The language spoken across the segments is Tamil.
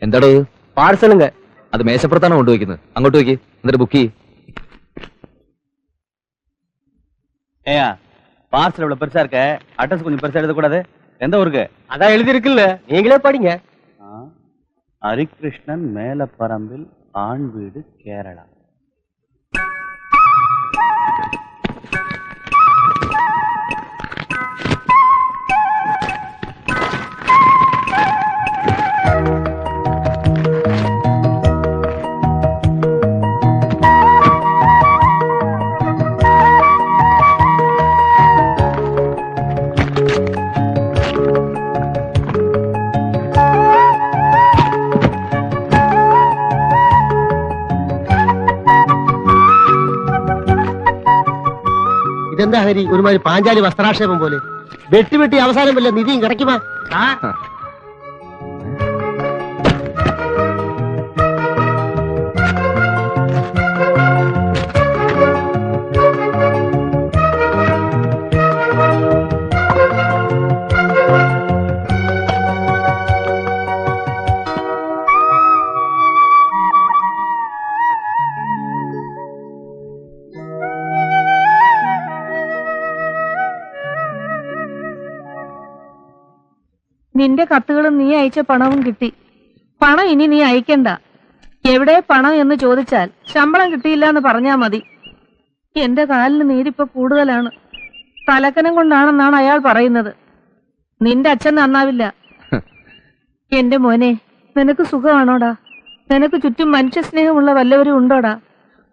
എന്താടോ? പാഴ്സലുങ്ക. അത് മേശപ്പുറത്താണോ കൊണ്ടുവയ്ക്കുന്നത്? അങ്ങോട്ട് വയ്ക്ക്, എന്നിട്ട് ബുക്ക് ചെയ്യ്. ஏயா பார்சல் இவ்வளவு பெருசா இருக்க, அட்ரஸ் கொஞ்சம் பெருசா எழுதக்கூடாது? எந்த ஊருக்கு? அதான் எழுதி இருக்குல்ல, நீங்களே படிங்க. ஹரிகிருஷ்ணன் மேலப்பரம்பில், ஆண் வீடு, கேரளா. ഇതെന്താ ഹരി, ഒരുമാതിരി പാഞ്ചാലി വസ്ത്രാക്ഷേപം പോലെ? വെട്ടി വെട്ടി അവസാനം വല്ല നിധിയും കിടക്കുമാ? നിന്റെ കത്തുകളും നീ അയച്ച പണവും കിട്ടി. പണം ഇനി നീ അയക്കണ്ട. എവിടെ പണം എന്ന് ചോദിച്ചാൽ ശമ്പളം കിട്ടിയില്ല എന്ന് പറഞ്ഞാ മതി. എന്റെ കാലിന് നീരിപ്പോ കൂടുതലാണ്. തലക്കനം കൊണ്ടാണെന്നാണ് അയാൾ പറയുന്നത്. നിന്റെ അച്ഛൻ നന്നാവില്ല. എന്റെ മോനെ, നിനക്ക് സുഖമാണോടാ? നിനക്ക് ചുറ്റും മനുഷ്യസ്നേഹമുള്ള വല്ലവരും ഉണ്ടോടാ?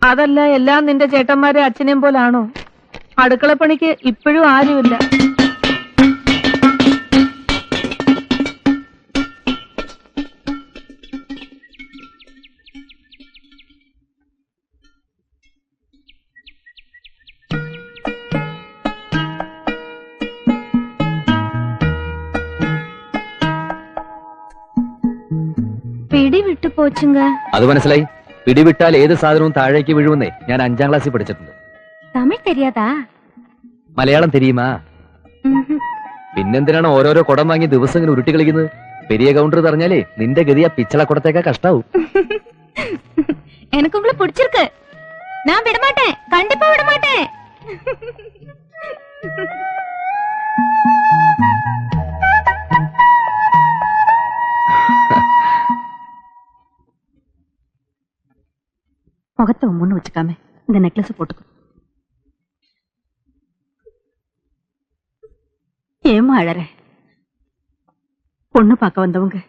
അതല്ല എല്ലാം നിന്റെ ചേട്ടന്മാരെ അച്ഛനെയും പോലാണോ? അടുക്കളപ്പണിക്ക് ഇപ്പോഴും ആരുമില്ല. പിടിവിട്ടു പോച്ചുങ്ക. അത് മനസ്സിലായി. പിടിവിട്ടാൽ ഏത് സാധനവും താഴേക്ക് വീഴുമെന്നേ ഞാൻ 5ാം ക്ലാസ്സിൽ പഠിച്ചിട്ടുണ്ട്. തമിഴ് തെരിയാതാ? മലയാളം തെരിയുമാ? പിന്നെന്തിനാണ് ഓരോരോ കുടം വാങ്ങി ദിവസം ഇങ്ങനെ ഉരുട്ടി കളിക്കുന്നത്? പെരിയ കൗണ്ടർ പറഞ്ഞാലേ നിന്റെ ഗതി ആ പിച്ചളക്കുടത്തേക്കാ കഷ്ടാവും. எனக்கு உங்களை பிடிச்சிருக்கு. நான் விட மாட்டேன், கண்டிப்பா விட மாட்டேன். முகத்தை முன்னு வச்சுக்காம இந்த நெக்லஸ் போட்டுக்கோ. ஏமா அழற? பொண்ணு பார்க்க வந்தவங்க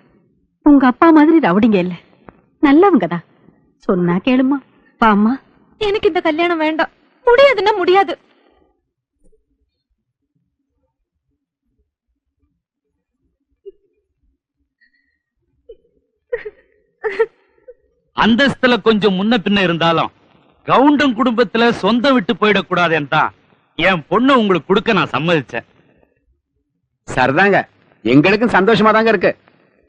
உங்க அப்பா மாதிரி ரவுடிங்க இல்ல, நல்லவங்க தான். சொன்னா கேளுமா. பாம்மா, எனக்கு இந்த கல்யாணம் வேண்டாம். முடியாதுன்னா முடியாது. அந்தஸ்துல கொஞ்சம் முன்ன பின்ன இருந்தாலும் கவுண்டம் குடும்பத்துல சொந்தம் விட்டு போயிடக்கூடாதுன்னு தான் என் பொண்ணு உங்களுக்கு கொடுக்க நான் சம்மதிச்சேன். சரிதாங்க, எங்களுக்கும் சந்தோஷமா தாங்க இருக்கு.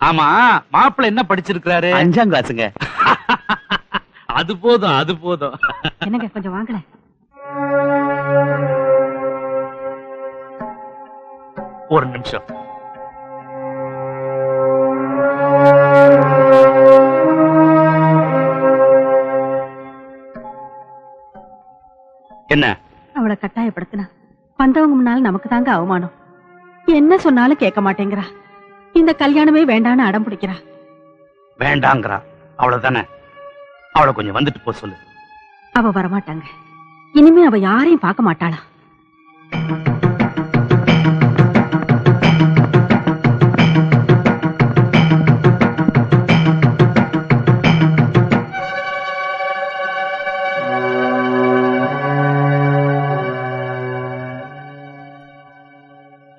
ஆமா, மாப்பிள்ளை என்ன படிச்சிருக்கிறாரு? 5ாம் கிளாஸுங்க. அது போதும், அது போதும். என்னங்க கொஞ்சம் வாங்கல. ஒரு நிமிஷம். என்ன? அவளை கட்டாயப்படுத்தினா வந்தவங்க முன்னால நமக்கு தாங்க அவமானம். என்ன சொன்னாலும் கேட்க மாட்டேங்கிறா. இந்த கல்யாணமே வேண்டான்னு அடம் பிடிக்கிறா. வேண்டாங்கிறா, அவ்வளவுதானே? அவளை கொஞ்சம் வந்துட்டு போ சொல்லு. அவ வரமாட்டாங்க. இனிமே அவ யாரையும் பார்க்க மாட்டாளா?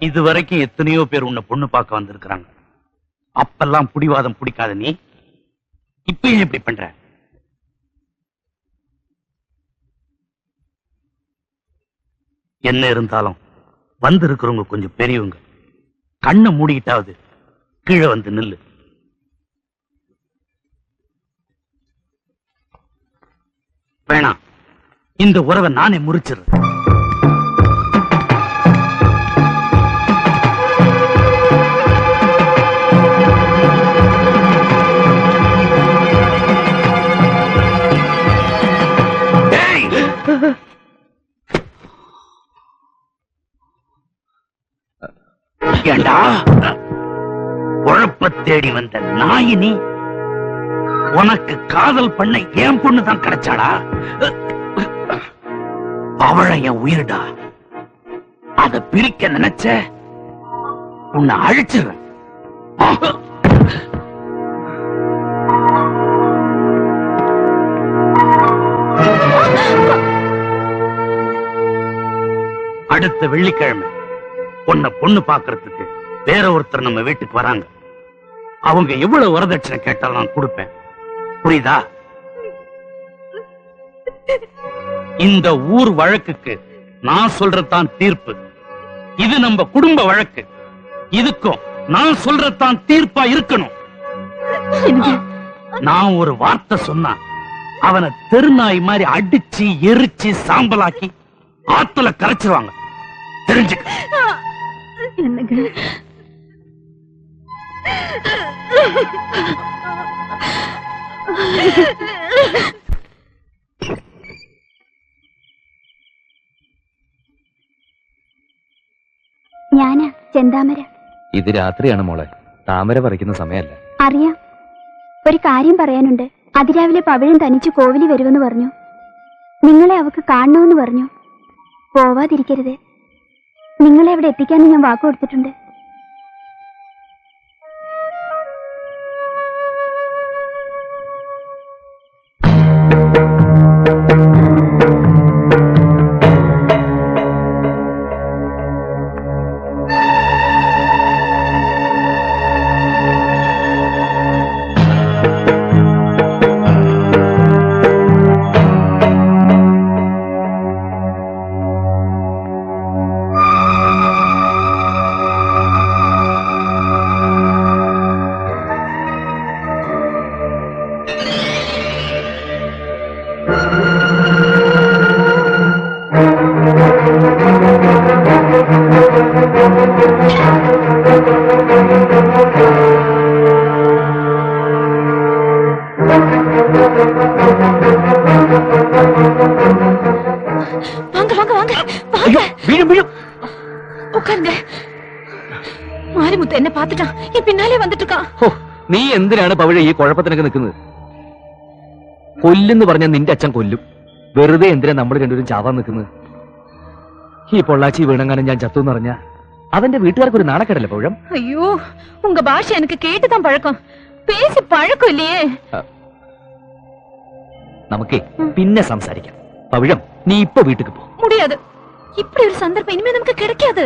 இதுவரைக்கும் எத்தனையோ பேர் உன்னை பொண்ணு பார்க்க வந்திருக்கிறாங்க. அப்பெல்லாம் புடிவாதம் பிடிக்காத நீ இப்ப ஏன் இப்படி பண்ற? என்ன இருந்தாலும் வந்து இருக்கிறவங்க கொஞ்சம் பெரியவங்க. கண்ணை மூடிக்கிட்டாவது கீழே வந்து நில்லு. வேணாம், இந்த உறவை நானே முறிச்சிடுறேன். ஏண்டா குழப்ப தேடி வந்த நாயினி, உனக்கு காதல் பண்ண என் பொண்ணுதான் கிடைச்சாடா? அவளை என் உயிர்டா. அத பிரிக்க நினைச்ச உன்னை அழிச்சிருவேன். அடுத்த வெள்ளிக்கிழமை உன்னை பொண்ணு பாக்குறதுக்கு வேற ஒருத்தர் நம்ம வீட்டுக்கு வராங்க. அவங்க எவ்வளவு வரதட்சணை கேட்டாலும் நான் கொடுப்பேன். புரியுதா? இந்த ஊர் வழக்குக்கு நான் சொல்றதான் தீர்ப்பு. இது நம்ம குடும்ப வழக்கு. இதுக்கும் நான் சொல்றதான் தீர்ப்பா இருக்கணும். நான் ஒரு வார்த்தை சொன்னா அவனை தெருநாய் மாதிரி அடிச்சு எரிச்சு சாம்பலாக்கி ஆத்துல கரைச்சிருவாங்க. தெரிஞ்சுக்க. என்னங்க ഞാനാ ചെന്താമര. ഇത് രാത്രിയാണ് മോളെ, താമര പറിക്കുന്ന സമയമല്ല. അറിയാം. ഒരു കാര്യം പറയാനുണ്ട്. അതിരാവിലെ പവിഴം തനിച്ച് കോവിലി വരുമെന്ന് പറഞ്ഞു. നിങ്ങളെ അവക്ക് കാണണമെന്ന് പറഞ്ഞു. പോവാതിരിക്കരുത്. നിങ്ങളെ അവിടെ എത്തിക്കാന്ന് ഞാൻ വാക്ക് കൊടുത്തിട്ടുണ്ട്. மாரிமுத்து என்ன பாத்துட்டான். என் பின்னாலே வந்துட்டு இருக்கான். നീ എന്തിനാണ് പവിഴ ഈ കുഴപ്പത്തിനൊക്കെ നിൽക്കുന്നത്? കൊല്ലെന്ന് പറഞ്ഞാൽ നിന്റെ അച്ഛൻ കൊല്ലും. വെറുതെ എന്തിനാ നമ്മൾ രണ്ടുപേരും ചാവാൻ നിൽക്കുന്നത്? ഈ പൊള്ളാച്ചി വീണങ്ങാനും ഞാൻ ചത്തു എന്ന് പറഞ്ഞാ അവന്റെ വീട്ടുകാർക്ക് ഒരു നാണക്കേടല്ലേ പവിഴം? ஐயோ, உங்க பாஷை எனக்கு கேட்டுதான் பழக்கம். பேசி பழக்கம் இல்லையே. നമുക്കേ പിന്നെ സംസാരിക്കാം. പവിഴം, നീ ഇപ്പൊ വീട്ടിക്ക് പോ. முடியாது. இப்படி ஒரு சந்தர்ப்பம் இனிமே நமக்கு கிடைக்காது.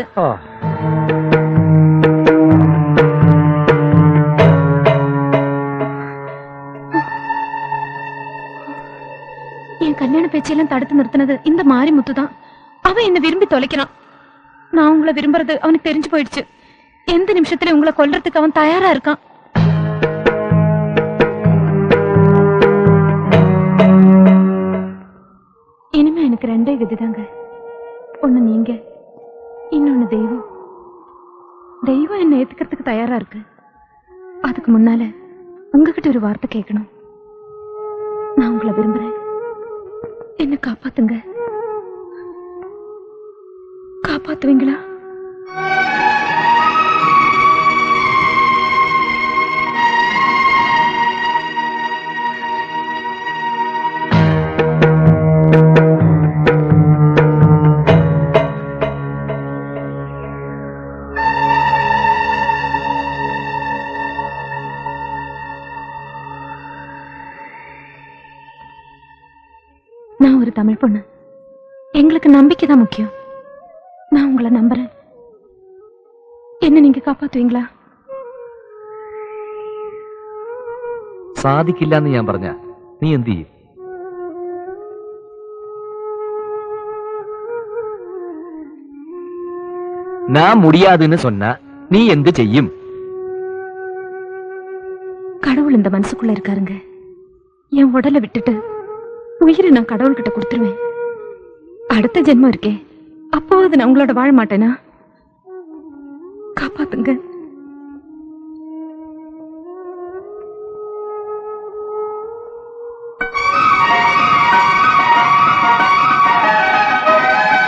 என் கல்யாண பேச்செல்லாம் தடுத்து நிறுத்தினது இந்த மாரிமுத்து தான். அவன் என்ன விரும்பி தொலைக்கிறான். நான் உங்களை விரும்புறது அவனுக்கு தெரிஞ்சு போயிடுச்சு. எந்த நிமிஷத்துல உங்களை கொல்றதுக்கு அவன் தயாரா இருக்கான். இனிமே எனக்கு ரெண்டே கதிதாங்க. ஒண்ணு நீங்க, இன்னொன்னு தெய்வம். தெய்வம் என்ன ஏத்துக்கிறதுக்கு தயாரா இருக்கு. அதுக்கு முன்னால உங்ககிட்ட ஒரு வார்த்தை கேட்கணும். நான் உங்களை விரும்புறேன். என்ன காப்பாத்துங்க. காப்பாத்துவீங்களா? நான் ஒரு தமிழ் பொண்ணு. எங்களுக்கு நம்பிக்கை தான் முக்கியம். நான் உங்களை நம்புறேன். என்ன நீங்க காப்பாத்துவீங்களா? സാധിക്കില്ല എന്ന് ഞാൻ പറഞ്ഞ നീ എന്ത് ചെയ്യും? நான் முடியாதுன்னு சொன்னா நீ എന്ത് ചെയ്യും? கடவுள் இந்த மனசுக்குள்ள இருக்காருங்க. என் உடலை விட்டுட்டு உயிரை நான் கடவுள்கிட்ட கொடுத்துருவேன். அடுத்த ஜென்மம் இருக்கே, அப்போது நான் உங்களோட வாழ மாட்டேனா? காப்பாத்துங்க.